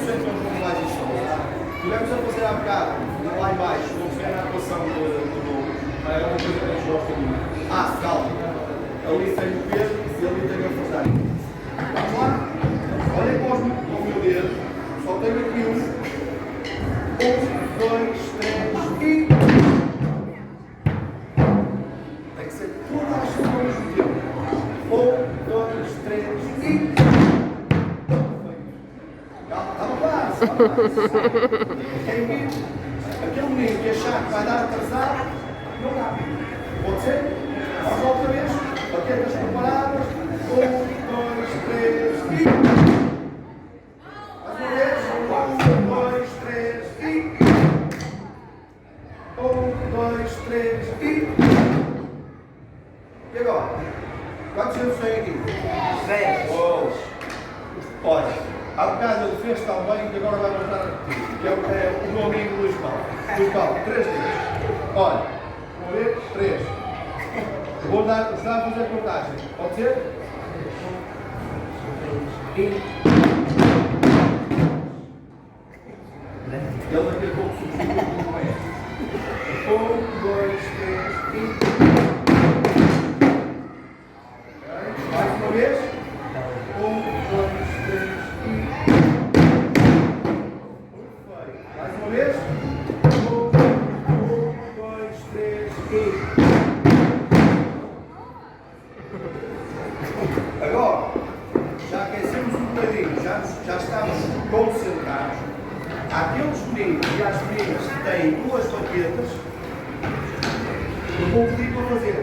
sei que nós vamos mais isso. Tivemos a fazer há bocado, lá em baixo, vou ver a atuação do grupo. É uma coisa que eles gostam muito. Calma. Ali tem o Pedro e ali tem o Fernando. Vamos lá? Olhem para o meu dedo. Só tenho aqui um. 1, 2, 3 e... Tem que ser todas as pessoas do tempo. 1, 2, 3 e... Calma, quase. Quem vir, aquele menino que achar que vai dar atrasado, não dá. Pode ser? Vamos outra vez. Baquetas preparadas. 1, 2, 3 e... Mais uma vez. 1, 2, 3 e... 1, 2, 3 e... E agora? Quantos anos tem aqui? 10. Olha, há bocado ele fez tão bem que agora vai voltar a repetir. Que é o meu amigo Luís Paulo. Luís Paulo, 3 vezes. Olha, vou ver, 3. Vou ajudar a fazer a contagem. Pode ser? E... Ele daqui a pouco substitui como é. 1, 2, 3 e... Mais uma vez. 1, 2, 3 e... Mais uma vez. 1, 2, 3 e... Agora, já aquecemos um bocadinho, já estamos concentrados. Aqueles meninos e as meninas que têm 2 baquetas, eu vou pedir para fazer.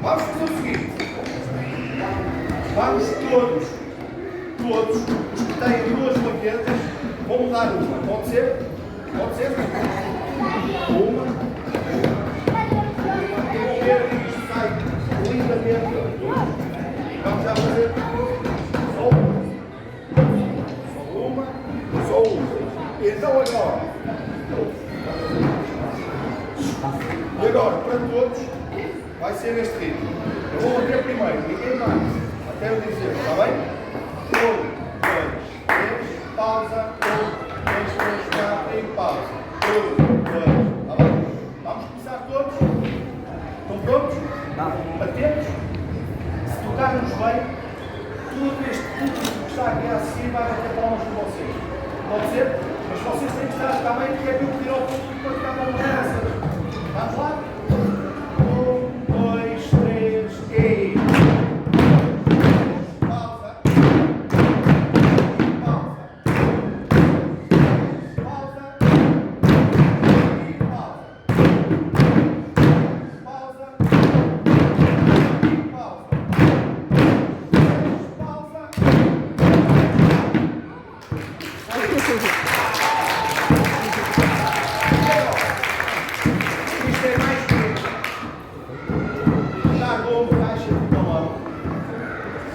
Vamos fazer o seguinte. Vamos todos os que têm 2 baquetas, vão mudar uma. Pode ser? Pode ser? Uma. E isto sai lindamente. Vamos já fazer. Só uma. Só uma. Então agora. E agora, para todos, vai ser neste ritmo. Eu vou bater primeiro, ninguém mais. Até eu dizer, está bem? 1, 2, 3, pausa. 1, 2, 3, 4 e pausa. 1, 2, está bem? Vamos começar todos? Estão prontos? Atentos? Se tocarmos bem, tudo este público que está aqui a assistir vai bater palmas com vocês. Pode ser? Mas vocês têm que estar também, que é para eu pedir ao público para ficar palmas nessas. Vamos lá? 1, 2, 3 e... Pausa. Pausa. Pausa. E pausa. Pausa. E pausa. Isto é mais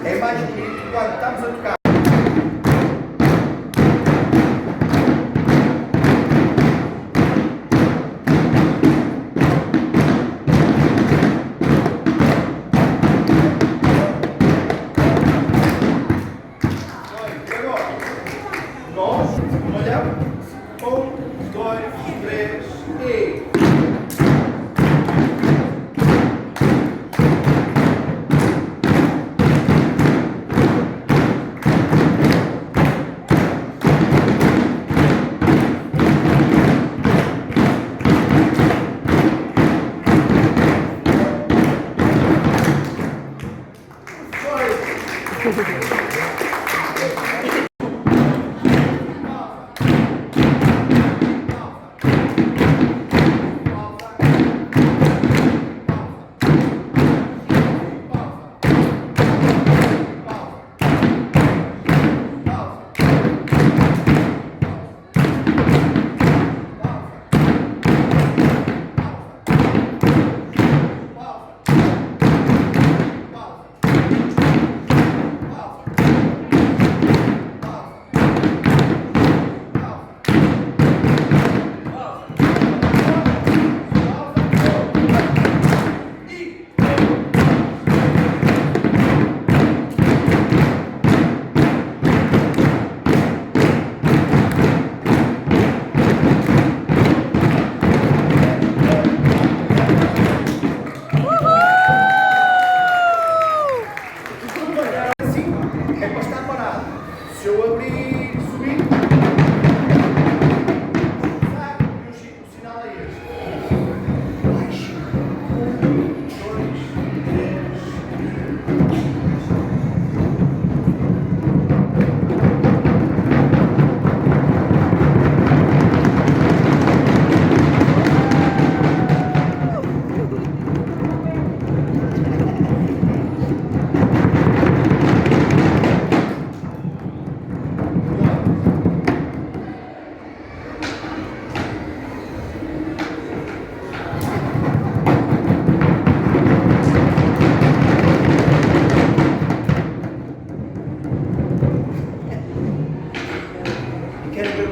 é mais bonito quando estamos a tocar. E agora, nós olhamos. 1, 2, 3 e...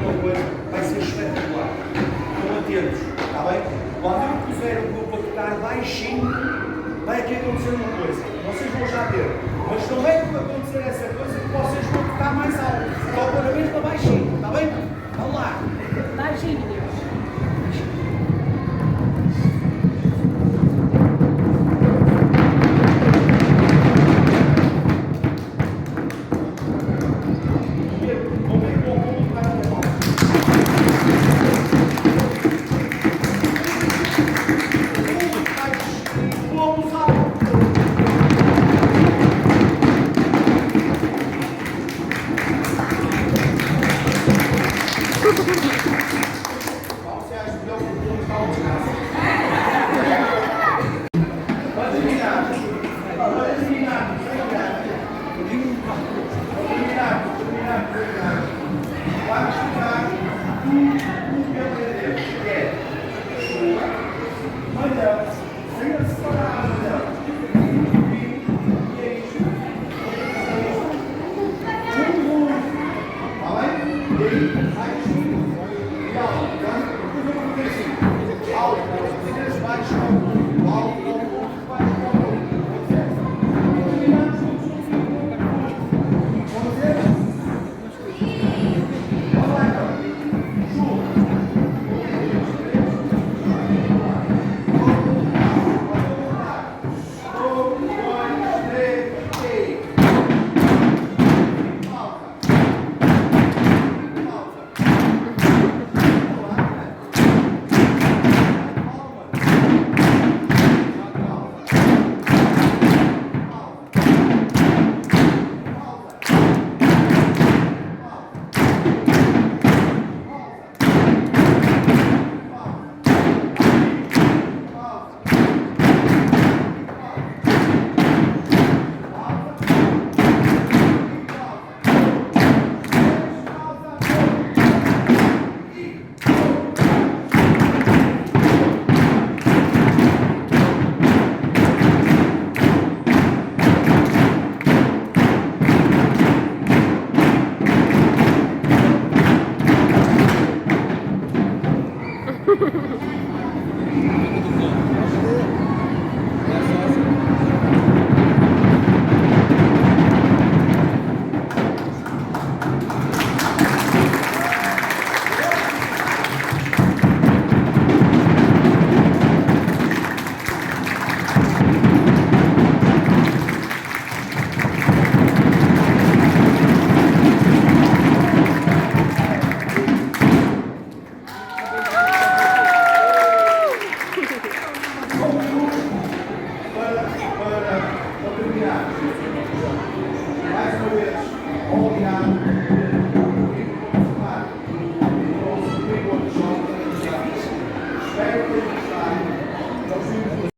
uma coisa, vai ser espetacular. Estão atentos, está bem? Quando eu puser o grupo a tocar baixinho, vai aqui acontecer uma coisa. Vocês vão já ver. Mas não é que vai acontecer essa coisa que vocês vão tocar mais alto. Só para a mesma baixinho, está bem? Vamos lá. Baixinho, Deus.